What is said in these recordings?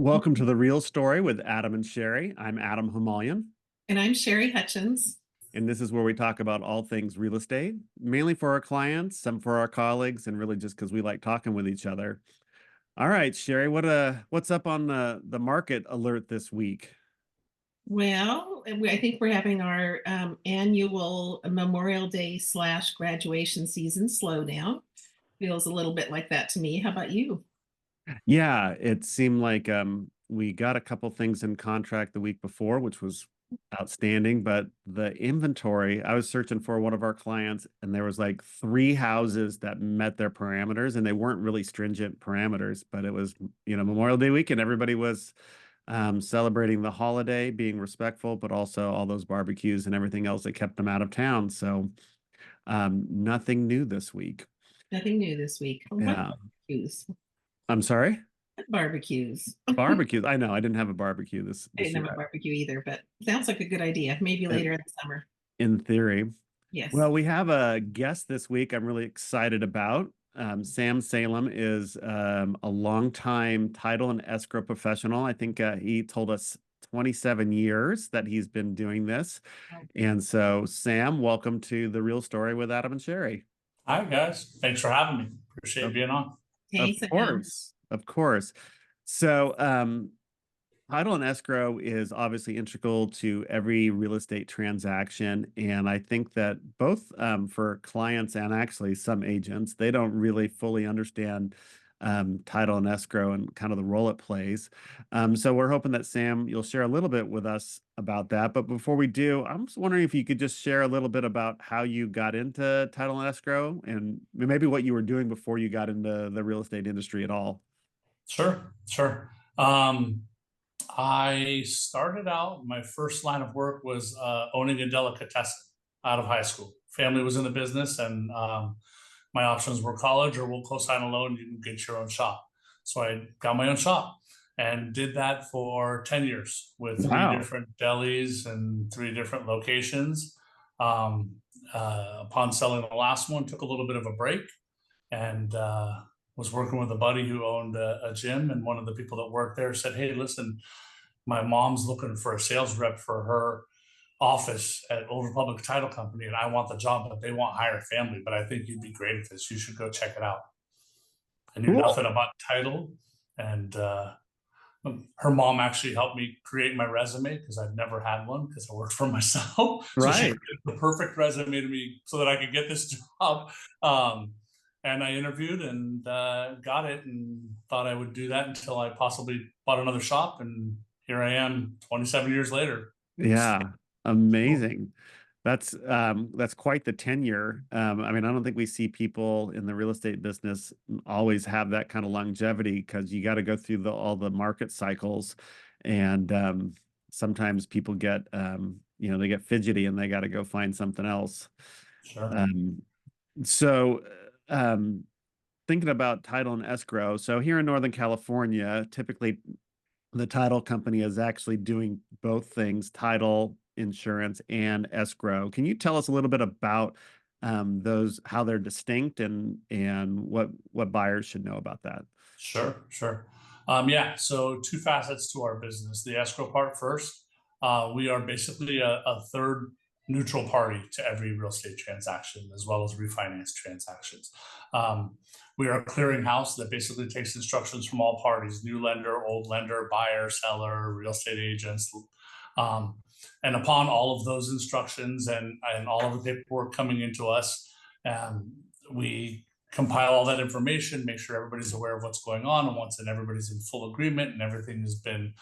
Welcome to the Real Story with Adam and Sherry. I'm Adam Hamalian, And I'm Sherry Hutchens. and this is where we talk about all things real estate, mainly for our clients, some for our colleagues, and really just because we like talking with each other. All right, Sherry, what's up on the market alert this week? Well, I think we're having our annual Memorial Day / graduation season slowdown. Feels a little bit like that to me. How about you? Yeah, it seemed like we got a couple things in contract the week before, which was outstanding. But the inventory, I was searching for one of our clients, and there was like three houses that met their parameters, and they weren't really stringent parameters, but it was, Memorial Day weekend. Everybody was celebrating the holiday, being respectful, but also all those barbecues and everything else that kept them out of town. So nothing new this week. Nothing new this week. What Yeah. barbecues? I'm sorry. What barbecues? Barbecues. I know I didn't have a barbecue this I this didn't year. have a barbecue either, but sounds like a good idea. Maybe Uh, later in the summer. In theory. Yes. Well, we have a guest this week I'm really excited about. Sam Salem is a longtime title and escrow professional. I think he told us 27 years that he's been doing this. And so, Sam, welcome to The Real Story with Adam and Sherry. Hi, guys. Thanks for having me. Appreciate Of, being on. of Hey, Sam. course. Of course. So, title and escrow is obviously integral to every real estate transaction. And I think that both for clients and actually some agents, they don't really fully understand title and escrow and kind of the role it plays. So we're hoping that Sam, you'll share a little bit with us about that. But before we do, I'm just wondering if you could just share a little bit about how you got into title and escrow and maybe what you were doing before you got into the real estate industry at all. Sure. I started out, my first line of work was owning a delicatessen out of high school. Family was in the business, and my options were college or we'll co-sign a loan, you can get your own shop. So I got my own shop and did that for 10 years with three Wow. different delis and three different locations. Upon selling the last one, took a little bit of a break and was working with a buddy who owned a gym. And one of the people that worked there said, "Hey, listen, my mom's looking for a sales rep for her office at Old Republic Title Company, and I want the job, but they won't hire family. But I think you'd be great at this. You should go check it out." I knew Cool. nothing about title, and her mom actually helped me create my resume because I've never had one because I worked for myself. So she Right. created the perfect resume to me so that I could get this job. And I interviewed and got it and thought I would do that until I possibly bought another shop. And here I am 27 years later. Yeah, amazing. That's quite the tenure. I mean, I don't think we see people in the real estate business always have that kind of longevity because you got to go through all the market cycles, and sometimes people get they get fidgety and they got to go find something else. Sure. Um, so thinking about title and escrow. So here in Northern California, typically the title company is actually doing both things, title, insurance, and escrow. Can you tell us a little bit about those, how they're distinct and what buyers should know about that? Sure. Yeah, so two facets to our business. The escrow part first. We are basically a third neutral party to every real estate transaction, as well as refinance transactions. We are a clearinghouse that basically takes instructions from all parties, new lender, old lender, buyer, seller, real estate agents. And upon all of those instructions and all of the paperwork coming into us, we compile all that information, make sure everybody's aware of what's going on, and once everybody's in full agreement and everything has been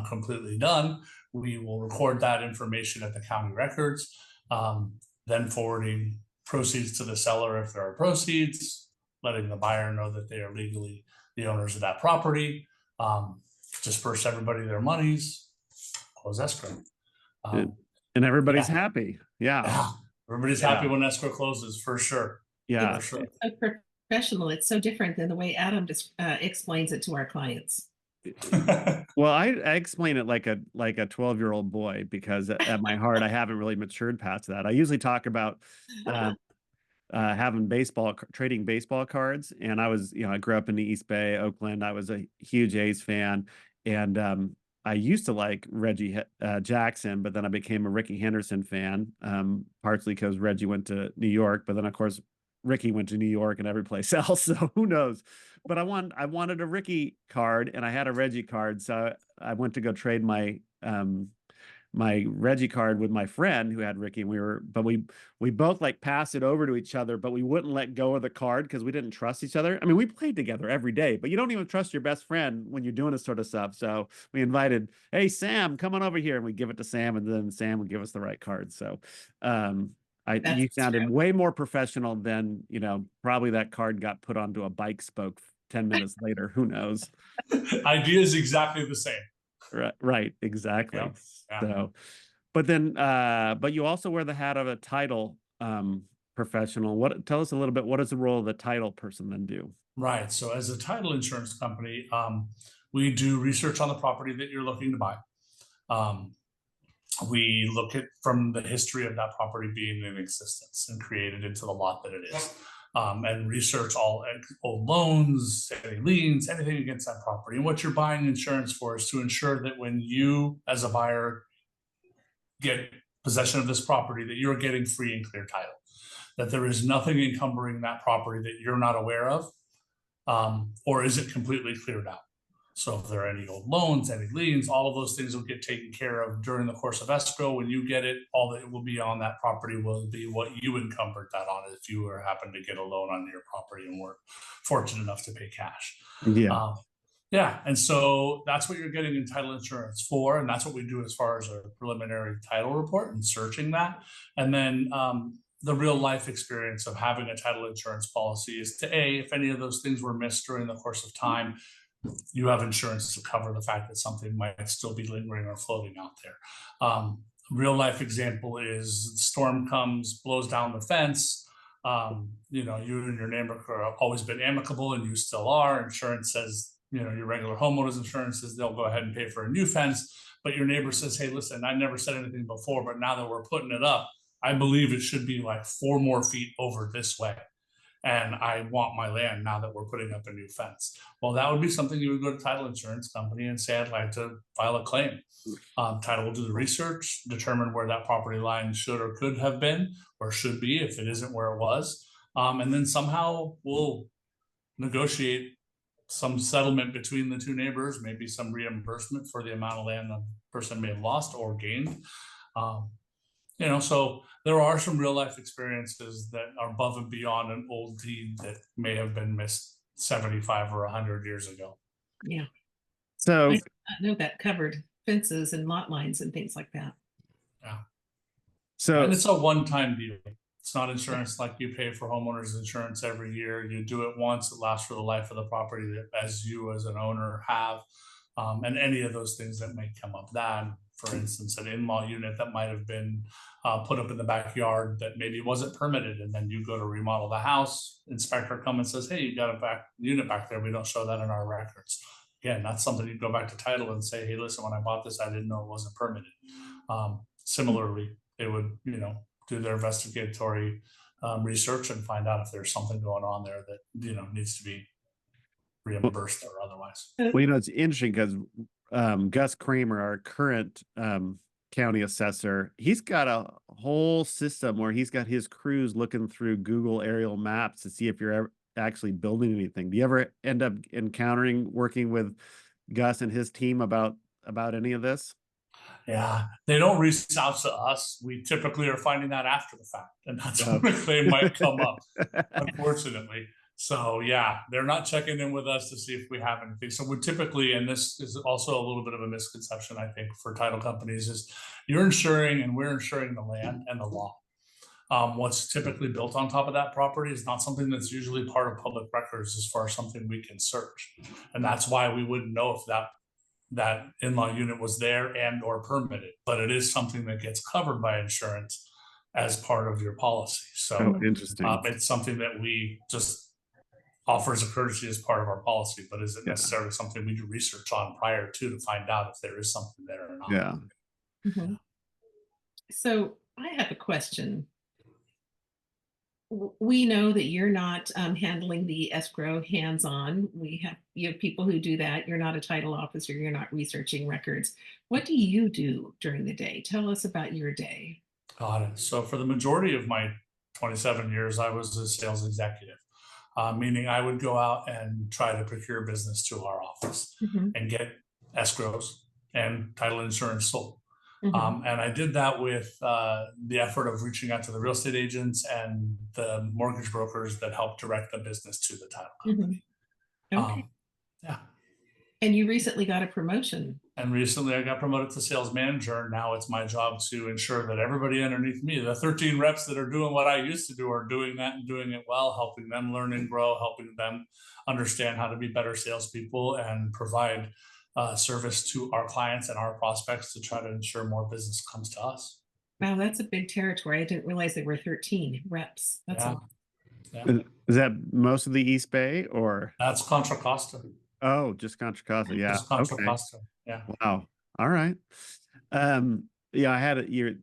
completely done, we will record that information at the county records, then forwarding proceeds to the seller if there are proceeds, letting the buyer know that they are legally the owners of that property, disperse everybody their monies, close escrow. And, and everybody's Yeah, happy. Yeah. yeah. Everybody's Yeah. happy when escrow closes, for sure. Yeah. For sure. It's so professional. It's so different than the way Adam just explains it to our clients. Well, I explain it like a 12-year-old boy because at my heart I haven't really matured past that. I usually talk about having trading baseball cards, and I grew up in the East Bay, Oakland. I was a huge A's fan, And I used to like Reggie Jackson, but then I became a Ricky Henderson fan, partially because Reggie went to New York, but then of course Ricky went to New York and every place else. So who knows? But I wanted a Ricky card and I had a Reggie card, so I went to go trade my my Reggie card with my friend who had Ricky, and we both like passed it over to each other, but we wouldn't let go of the card because we didn't trust each other. I mean, we played together every day, but you don't even trust your best friend when you're doing this sort of stuff. So we invited, hey Sam, come on over here, and we give it to Sam, and then Sam would give us the right card. So you sounded way more professional than, probably that card got put onto a bike spoke 10 minutes later. Who knows? Idea is exactly the same. Right, exactly. Yeah. Yeah. So, but then, but you also wear the hat of a title professional. Tell us a little bit, what does the role of the title person then do? Right. So as a title insurance company, we do research on the property that you're looking to buy. We look at from the history of that property being in existence and created into the lot that it is. And research all old loans, any liens, anything against that property. And what you're buying insurance for is to ensure that when you, as a buyer, get possession of this property, that you're getting free and clear title, that there is nothing encumbering that property that you're not aware of, or is it completely cleared out? So if there are any old loans, any liens, all of those things will get taken care of during the course of escrow. When you get it, all that will be on that property will be what you encumbered that on if you were happen to get a loan on your property and were fortunate enough to pay cash. Yeah. Yeah. And so that's what you're getting in title insurance for. And that's what we do as far as a preliminary title report and searching that. And then the real life experience of having a title insurance policy is to if any of those things were missed during the course of time, you have insurance to cover the fact that something might still be lingering or floating out there. Real life example is the storm comes, blows down the fence. You and your neighbor have always been amicable and you still are. Insurance says, your regular homeowner's insurance says they'll go ahead and pay for a new fence. But your neighbor says, hey, listen, I never said anything before, but now that we're putting it up, I believe it should be like 4 more feet over this way. And I want my land now that we're putting up a new fence. Well, that would be something you would go to title insurance company and say, I'd like to file a claim. Title will do the research, determine where that property line should or could have been, or should be if it isn't where it was. And then somehow we'll negotiate some settlement between the two neighbors, maybe some reimbursement for the amount of land the person may have lost or gained. So there are some real life experiences that are above and beyond an old deed that may have been missed 75 or 100 years ago. Yeah. So I know that covered fences and lot lines and things like that. Yeah. So and it's a one-time deal. It's not insurance like you pay for homeowners insurance every year. You do it once, it lasts for the life of the property that as you as an owner have. And any of those things that may come up. That, for instance, an in-law unit that might have been put up in the backyard that maybe wasn't permitted, and then you go to remodel the house, inspector comes and says, hey, you got a unit back there, we don't show that in our records. Again, that's something you go back to title and say, hey, listen, when I bought this, I didn't know it wasn't permitted. Similarly, they would, do their investigatory research and find out if there's something going on there that, needs to be reimbursed or otherwise. Well, it's interesting because Gus Kramer, our current county assessor, he's got a whole system where he's got his crews looking through Google aerial maps to see if you're ever actually building anything. Do you ever end up working with Gus and his team about any of this? Yeah, they don't reach out to us. We typically are finding that after the fact, and that's when a claim might come up, unfortunately. So yeah, they're not checking in with us to see if we have anything. So we typically, and this is also a little bit of a misconception, I think, for title companies, is you're insuring and we're insuring the land and the law. What's typically built on top of that property is not something that's usually part of public records as far as something we can search. And that's why we wouldn't know if that in-law unit was there and or permitted, but it is something that gets covered by insurance as part of your policy. So interesting. It's something that we just offers a courtesy as part of our policy, but isn't necessarily something we do research on prior to find out if there is something there or not. Yeah. Mm-hmm. So I have a question. we know that you're not handling the escrow hands-on. You have people who do that. You're not a title officer. You're not researching records. What do you do during the day? Tell us about your day. Got it. So for the majority of my 27 years, I was a sales executive, meaning I would go out and try to procure business to our office Mhm, and get escrows and title insurance sold. mhm. And I did that with the effort of reaching out to the real estate agents and the mortgage brokers that help direct the business to the title Mhm. company. Okay. Yeah. And you recently got a promotion. And recently I got promoted to sales manager. Now it's my job to ensure that everybody underneath me, the 13 reps that are doing what I used to do, are doing that and doing it well, helping them learn and grow, helping them understand how to be better salespeople and provide service to our clients and our prospects to try to ensure more business comes to us. Wow, that's a big territory. I didn't realize there were 13 reps. That's a Yeah. lot. Yeah. Is that most of the East Bay or? That's Contra Costa. Oh, just Contra Costa. Yeah. Just Contra Okay. Costa. Yeah. Wow. All right. Yeah, I had your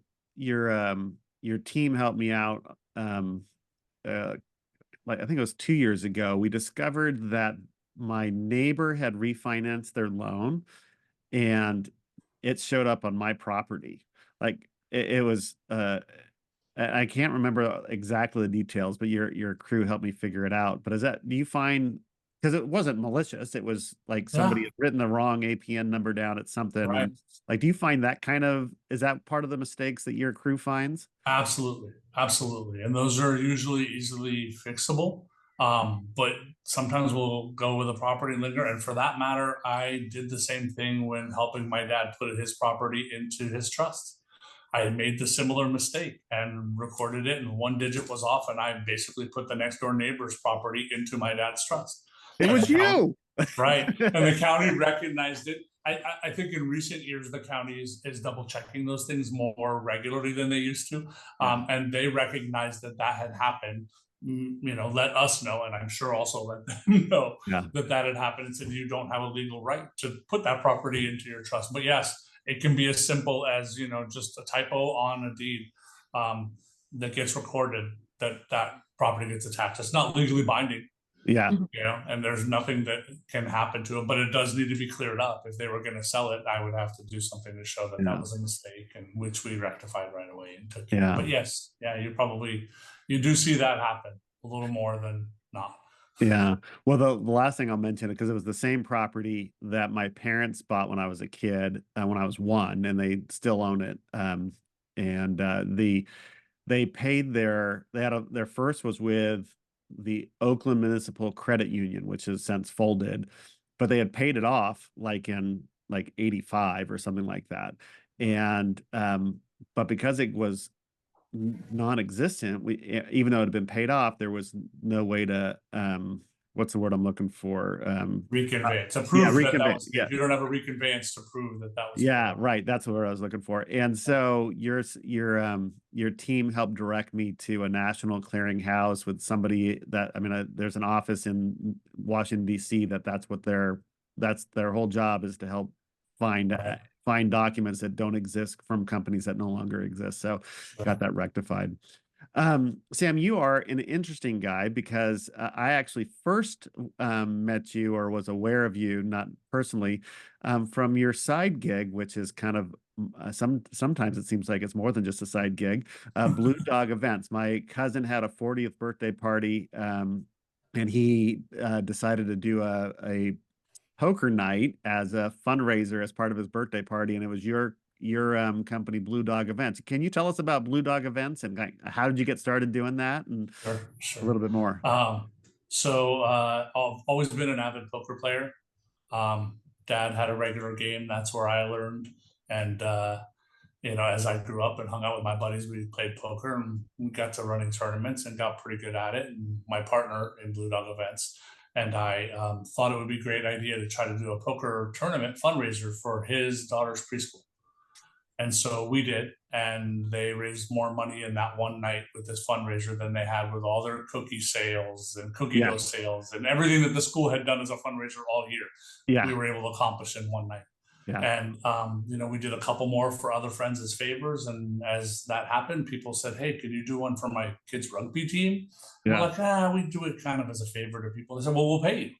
team helped me out. Uh, like I think it was 2 years ago. We discovered that my neighbor had refinanced their loan and it showed up on my property. Like it was I can't remember exactly the details, but your crew helped me figure it out. But do you find, because it wasn't malicious, it was like somebody Yeah. had written the wrong APN number down at something. Right. And like, do you find that is that part of the mistakes that your crew finds? Absolutely, absolutely, and those are usually easily fixable. But sometimes we'll go with a property lender, and for that matter, I did the same thing when helping my dad put his property into his trust. I had made the similar mistake and recorded it, and one digit was off, and I basically put the next door neighbor's property into my dad's trust. It And was the county, you. right, and the county recognized it. I think in recent years, the county is double checking those things more regularly than they used to. Yeah. And they recognized that that had happened, let us know. And I'm sure also let them know Yeah. that that had happened and said, you don't have a legal right to put that property into your trust. But yes, it can be as simple as, just a typo on a deed that gets recorded, that property gets attached. It's not legally binding. Yeah. And there's nothing that can happen to them, but it does need to be cleared up. If they were going to sell it, I would have to do something to show that Yeah. that was a mistake, and which we rectified right away and took care of. Yeah. But yes, yeah, you do see that happen a little more than not. Yeah. Well, the last thing I'll mention, because it was the same property that my parents bought when I was a kid, when I was one, and they still own it. And they paid their first was with the Oakland Municipal Credit Union, which has since folded, but they had paid it off like in like 85 or something like that. And but because it was non-existent, even though it had been paid off, there was no way to what's the word I'm looking for? Reconveyance. To prove that reconveyance. was, if you don't have a reconveyance to prove that was. Yeah, right. That's what I was looking for. And so your team helped direct me to a national clearinghouse with somebody that, there's an office in Washington, D.C. that's their whole job is to help find documents that don't exist from companies that no longer exist. So got that rectified. Sam, you are an interesting guy because I actually first met you or was aware of you, not personally, from your side gig, which is kind of sometimes it seems like it's more than just a side gig. Blue Dog Events. My cousin had a 40th birthday party, and he decided to do a poker night as a fundraiser as part of his birthday party, and it was your company, Blue Dog Events. Can you tell us about Blue Dog Events and how did you get started doing that, and Sure. a little bit more? So I've always been an avid poker player. Dad had a regular game. That's where I learned. And as I grew up and hung out with my buddies, we played poker and we got to running tournaments and got pretty good at it. And my partner in Blue Dog Events and I thought it would be a great idea to try to do a poker tournament fundraiser for his daughter's preschool. And so we did, and they raised more money in that one night with this fundraiser than they had with all their cookie sales and cookie dough sales and everything that the school had done as a fundraiser all year. Yeah. We were able to accomplish in one night. And, we did a couple more for other friends as favors. And as that happened, people said, hey, can you do one for my kids' rugby team? We're like, we do it kind of as a favor to people. They said, well, we'll pay you.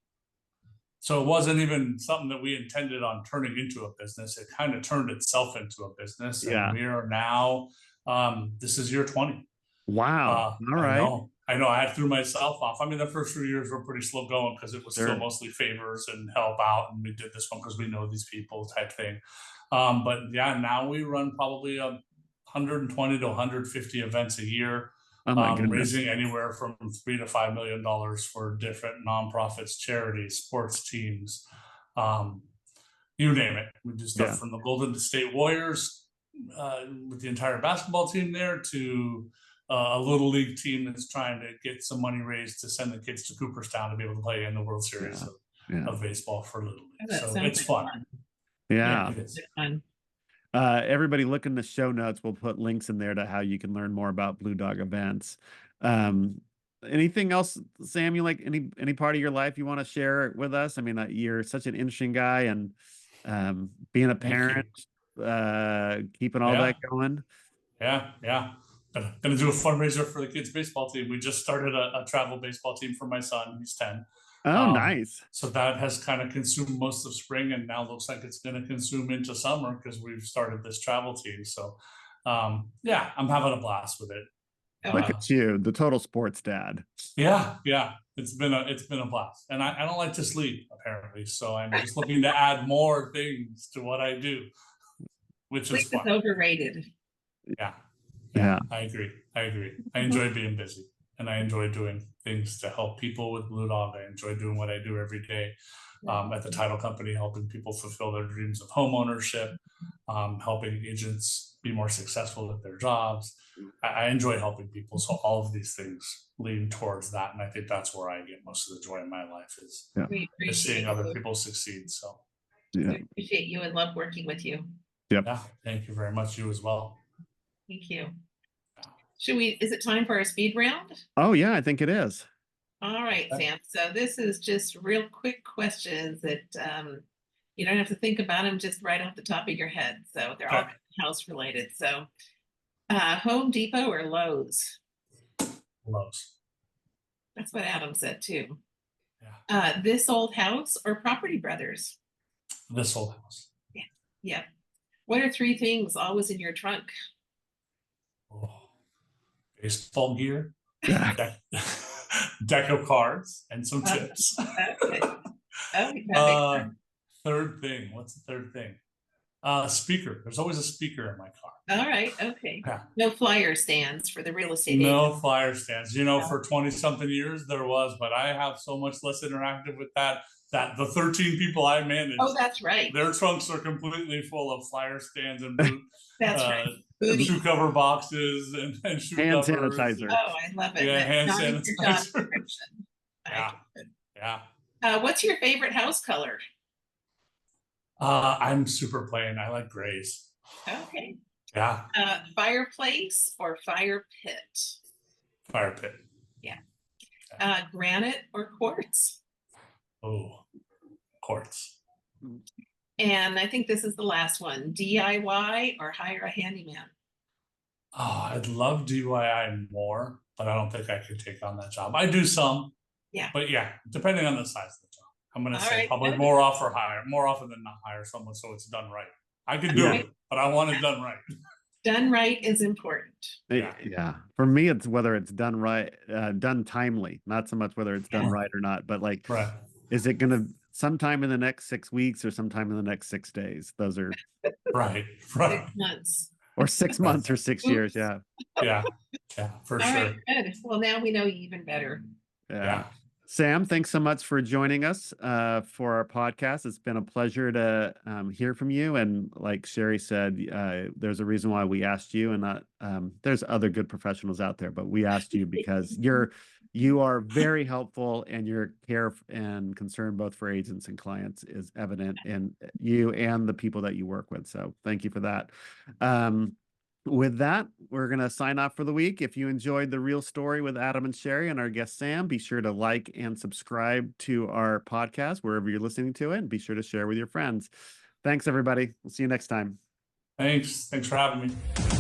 So it wasn't even something that we intended on turning into a business. It kind of turned itself into a business. And we are now, this is year 20. Wow. All right. I know. I threw myself off. I mean, the first few years were pretty slow going because it was still mostly favors and help out. And we did this one because we know these people type thing. But yeah, now we run probably 120 to 150 events a year. Oh my goodness. Raising anywhere from $3 to $5 million for different nonprofits, charities, sports teams, you name it. We do stuff from the Golden State Warriors with the entire basketball team there to a little league team that's trying to get some money raised to send the kids to Cooperstown to be able to play in the World Series of baseball for Little League. So it's fun. Yeah. It's fun. Everybody look in the show notes. We'll put links in there to how you can learn more about Blue Dog events. Anything else, Sam, you like any part of your life you want to share with us? I mean, you're such an interesting guy, and being a parent, keeping all that going. Yeah. Gonna do a fundraiser for the kids' baseball team. We just started a travel baseball team for my son. He's 10. Oh, nice. So that has kind of consumed most of spring, and now looks like it's going to consume into summer because we've started this travel team. So, I'm having a blast with it. Look at you, the total sports dad. Yeah. It's been a blast, and I don't like to sleep apparently. So I'm just looking to add more things to what I do, which sleep is fun. Is overrated. Yeah. I agree. I enjoy being busy. And I enjoy doing things to help people with Blue Dog. I enjoy doing what I do every day at the title company, helping people fulfill their dreams of home ownership, helping agents be more successful at their jobs. I enjoy helping people. So all of these things lean towards that. And I think that's where I get most of the joy in my life is seeing other people succeed. So I appreciate you and love working with you. Yeah. Thank you very much. You as well. Thank you. Is it time for a speed round? Oh yeah, I think it is. All right, Sam. So this is just real quick questions that you don't have to think about them, just right off the top of your head. So they're all house related. So Home Depot or Lowe's? Lowe's. That's what Adam said too. This Old House or Property Brothers? This Old House. Yeah. What are 3 things always in your trunk? Baseball gear, deck of cards, and some chips. Third thing. What's the third thing? Speaker. There's always a speaker in my car. All right. Okay. No flyer stands for the real estate No agent. flyer stands. For 20-something years there was, but I have so much less interactive with that the 13 people I manage. Oh, that's right. Their trunks are completely full of flyer stands and boot. That's right. Shoe cover boxes and shoe hand covers. sanitizer. Oh, I love it. Yeah, hand sanitizer. What's your favorite house color? I'm super plain. I like grays. Okay. Yeah. Fireplace or fire pit? Fire pit. Yeah. Granite or quartz? Oh, quartz. And I think this is the last one. DIY or hire a handyman? Oh, I'd love DIY more, but I don't think I could take on that job. I do some. Yeah. But depending on the size of the job. I'm going to say probably more often than not hire someone so it's done right. I can do it, but I want it done right. Done right is important. Yeah. For me, it's whether it's done right, done timely, not so much whether it's done right or not, but is it going to sometime in the next 6 weeks or sometime in the next 6 days? Those are right. 6 months. Or 6 months or 6 years. Yeah, for sure. All right, good. Well, now we know you even better. Yeah. Sam, thanks so much for joining us for our podcast. It's been a pleasure to hear from you. And like Sherry said, there's a reason why we asked you, and not there's other good professionals out there, but we asked you because you are very helpful, and your care and concern both for agents and clients is evident in you and the people that you work with. So thank you for that. With that, we're going to sign off for the week. If you enjoyed The Real Story with Adam and Sherry and our guest Sam, be sure to like and subscribe to our podcast wherever you're listening to it, and be sure to share with your friends. Thanks, everybody. We'll see you next time. Thanks for having me.